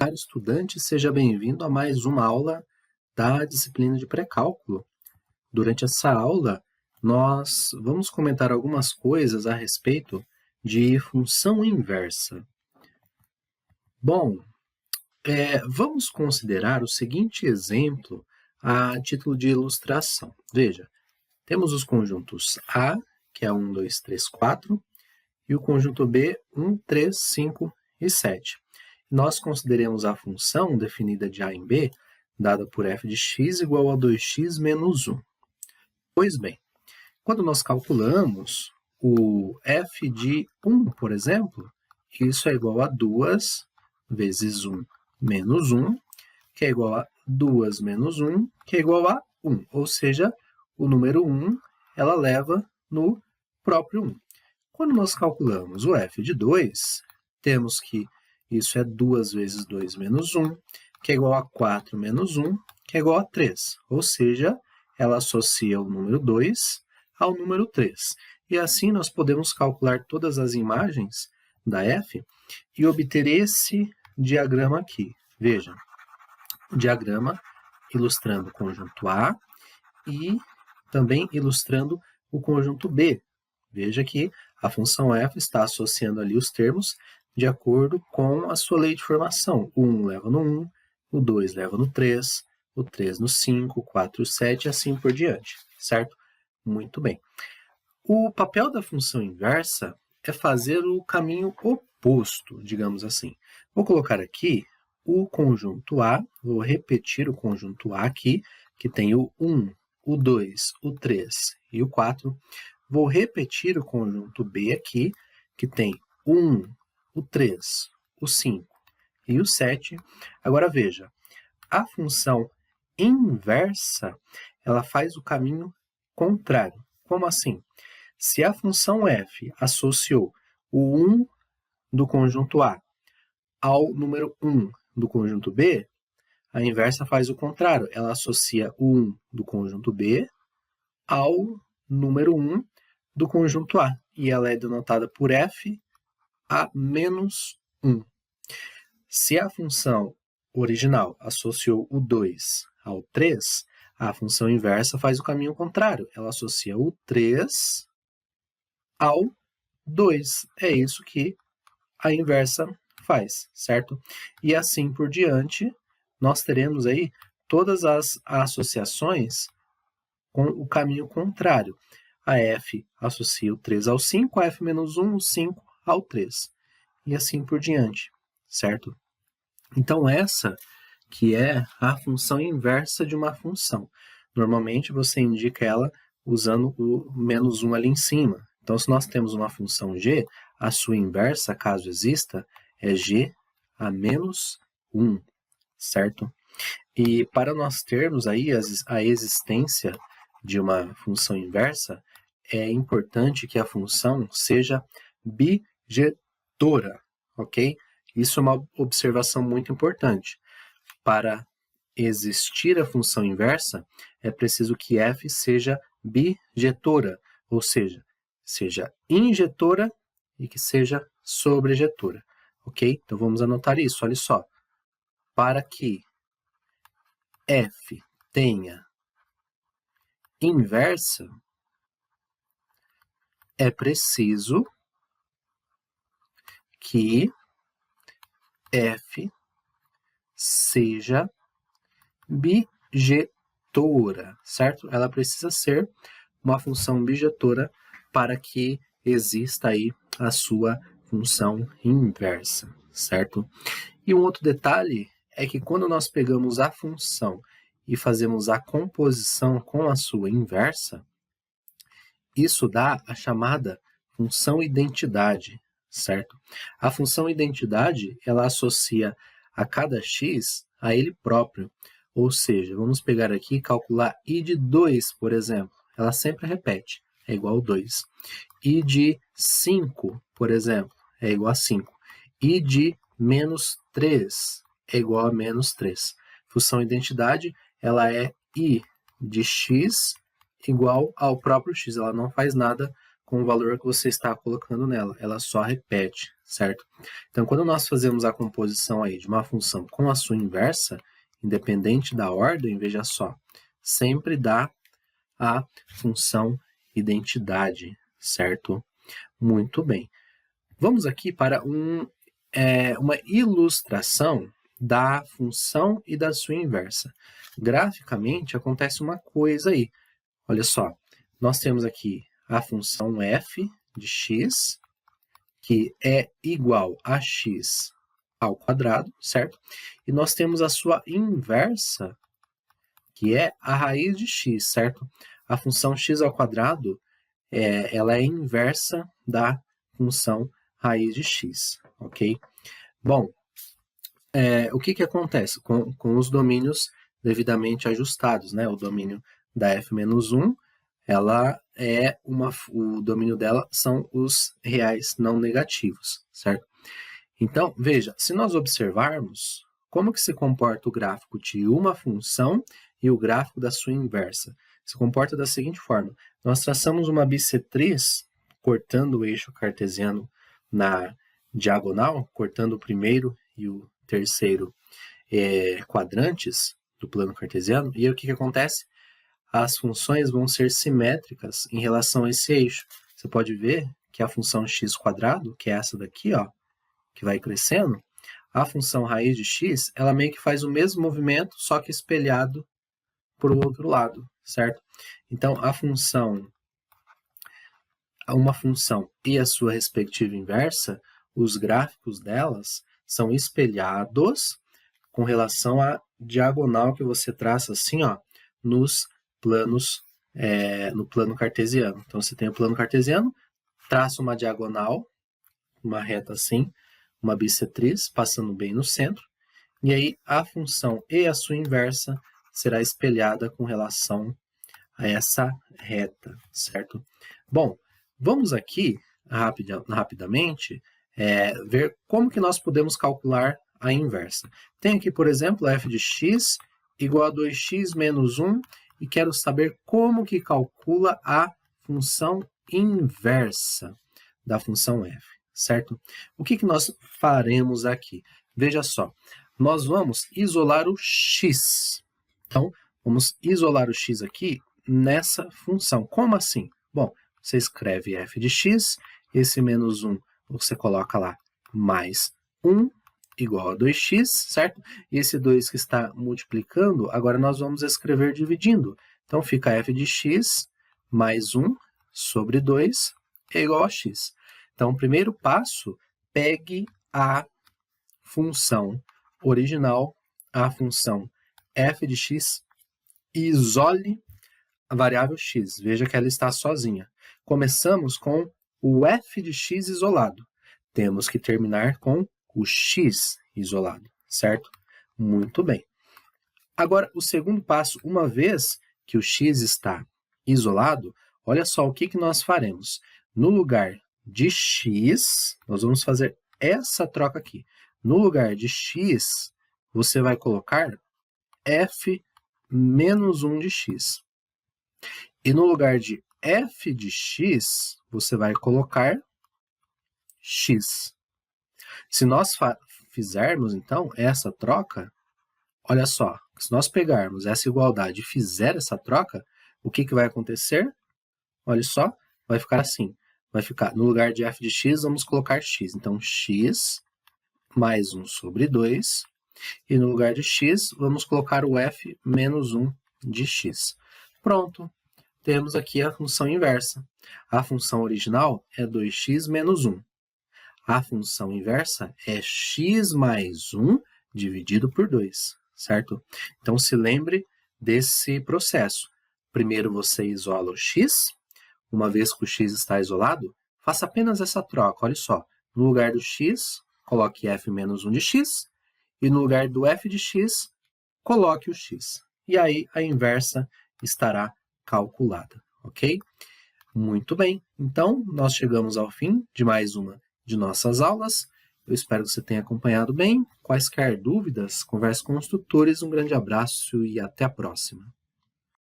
Caro estudante, seja bem-vindo a mais uma aula da disciplina de pré-cálculo. Durante essa aula, nós vamos comentar algumas coisas a respeito de função inversa. Bom, vamos considerar o seguinte exemplo a título de ilustração. Veja, temos os conjuntos A, que é 1, 2, 3, 4, e o conjunto B, 1, 3, 5 e 7. Nós consideremos a função definida de A em B, dada por f de x igual a 2x menos 1. Pois bem, quando nós calculamos o f de 1, por exemplo, isso é igual a 2 vezes 1 menos 1, que é igual a 2 menos 1, que é igual a 1. Ou seja, o número 1, ela leva no próprio 1. Quando nós calculamos o f de 2, temos que isso é 2 vezes 2 menos 1, que é igual a 4 menos 1, que é igual a 3. Ou seja, ela associa o número 2 ao número 3. E assim nós podemos calcular todas as imagens da f e obter esse diagrama aqui. Veja, o diagrama ilustrando o conjunto A e também ilustrando o conjunto B. Veja que a função f está associando ali os termos de acordo com a sua lei de formação. O 1 leva no 1, o 2 leva no 3, o 3 no 5, o 4 no 7 e assim por diante, certo? Muito bem. O papel da função inversa é fazer o caminho oposto, digamos assim. Vou colocar aqui o conjunto A, vou repetir o conjunto A aqui, que tem o 1, o 2, o 3 e o 4. Vou repetir o conjunto B aqui, que tem o 1, o 3, o 5 e o 7. Agora veja, a função inversa, ela faz o caminho contrário. Como assim? Se a função f associou o 1 do conjunto A ao número 1 do conjunto B, a inversa faz o contrário. Ela associa o 1 do conjunto B ao número 1 do conjunto A. E ela é denotada por f a menos 1. Se a função original associou o 2 ao 3, a função inversa faz o caminho contrário. Ela associa o 3 ao 2. É isso que a inversa faz, certo? E assim por diante, nós teremos aí todas as associações com o caminho contrário. A f associa o 3 ao 5, a f menos 1, o 5 ao 3. E assim por diante, certo? Então, essa que é a função inversa de uma função. Normalmente, você indica ela usando o menos 1 ali em cima. Então, se nós temos uma função g, a sua inversa, caso exista, é g a menos 1, certo? E para nós termos aí a existência de uma função inversa, é importante que a função seja bijetora, ok? Isso é uma observação muito importante. Para existir a função inversa, é preciso que f seja bijetora, ou seja injetora e que seja sobrejetora, ok? Então vamos anotar isso, olha só. Para que f tenha inversa, é preciso que f seja bijetora, certo? Ela precisa ser uma função bijetora para que exista aí a sua função inversa, certo? E um outro detalhe é que quando nós pegamos a função e fazemos a composição com a sua inversa, isso dá a chamada função identidade, certo? A função identidade, ela associa a cada x a ele próprio. Ou seja, vamos pegar aqui e calcular i de 2, por exemplo. Ela sempre repete, é igual a 2. I de 5, por exemplo, é igual a 5. I de menos 3 é igual a menos 3. Função identidade, ela é i de x igual ao próprio x. Ela não faz nada com o valor que você está colocando nela. Ela só repete, certo? Então, quando nós fazemos a composição aí de uma função com a sua inversa, independente da ordem, veja só, sempre dá a função identidade, certo? Muito bem. Vamos aqui para uma ilustração da função e da sua inversa. Graficamente, acontece uma coisa aí. Olha só, nós temos aqui a função f de x, que é igual a x ao quadrado, certo? E nós temos a sua inversa, que é a raiz de x, certo? A função x ao quadrado, ela é inversa da função raiz de x, ok? Bom, o que acontece com os domínios devidamente ajustados, né? O domínio da f-1, o domínio dela são os reais não negativos, certo? Então, veja, se nós observarmos como que se comporta o gráfico de uma função e o gráfico da sua inversa. Se comporta da seguinte forma: nós traçamos uma bissetriz cortando o eixo cartesiano na diagonal, cortando o primeiro e o terceiro quadrantes do plano cartesiano, e aí o que acontece? As funções vão ser simétricas em relação a esse eixo. Você pode ver que a função x², que é essa daqui, ó, que vai crescendo, a função raiz de x, ela meio que faz o mesmo movimento, só que espelhado para o outro lado, certo? Então, uma função e a sua respectiva inversa, os gráficos delas são espelhados com relação à diagonal que você traça assim, ó, nos planos, no plano cartesiano. Então, você tem o plano cartesiano, traça uma diagonal, uma reta assim, uma bissetriz, passando bem no centro, e aí a função e a sua inversa será espelhada com relação a essa reta, certo? Bom, vamos aqui, rapidamente, ver como que nós podemos calcular a inversa. Tem aqui, por exemplo, f de x igual a 2x menos 1, e quero saber como que calcula a função inversa da função f, certo? O que nós faremos aqui? Veja só, nós vamos isolar o x. Então, vamos isolar o x aqui nessa função. Como assim? Bom, você escreve f de x, esse menos 1 você coloca lá mais 1 igual a 2x, certo? E esse 2 que está multiplicando, agora nós vamos escrever dividindo. Então, fica f de x mais 1 sobre 2 é igual a x. Então, o primeiro passo, pegue a função original, a função f de x, e isole a variável x. Veja que ela está sozinha. Começamos com o f de x isolado. Temos que terminar com o x isolado, certo? Muito bem. Agora, o segundo passo, uma vez que o x está isolado, olha só o que nós faremos. No lugar de x, nós vamos fazer essa troca aqui. No lugar de x, você vai colocar f menos 1 de x. E no lugar de f de x, você vai colocar x. Se nós fizermos, então, essa troca, olha só, se nós pegarmos essa igualdade e fizer essa troca, o que vai acontecer? Olha só, vai ficar assim. Vai ficar, no lugar de f de x, vamos colocar x. Então, x mais 1 sobre 2. E no lugar de x, vamos colocar o f menos 1 de x. Pronto. Temos aqui a função inversa. A função original é 2x menos 1. A função inversa é x mais 1 dividido por 2, certo? Então, se lembre desse processo. Primeiro você isola o x. Uma vez que o x está isolado, faça apenas essa troca. Olha só, no lugar do x, coloque f menos 1 de x. E no lugar do f de x, coloque o x. E aí a inversa estará calculada, ok? Muito bem. Então, nós chegamos ao fim de mais uma de nossas aulas. Eu espero que você tenha acompanhado bem. Quaisquer dúvidas, converse com os tutores. Um grande abraço e até a próxima.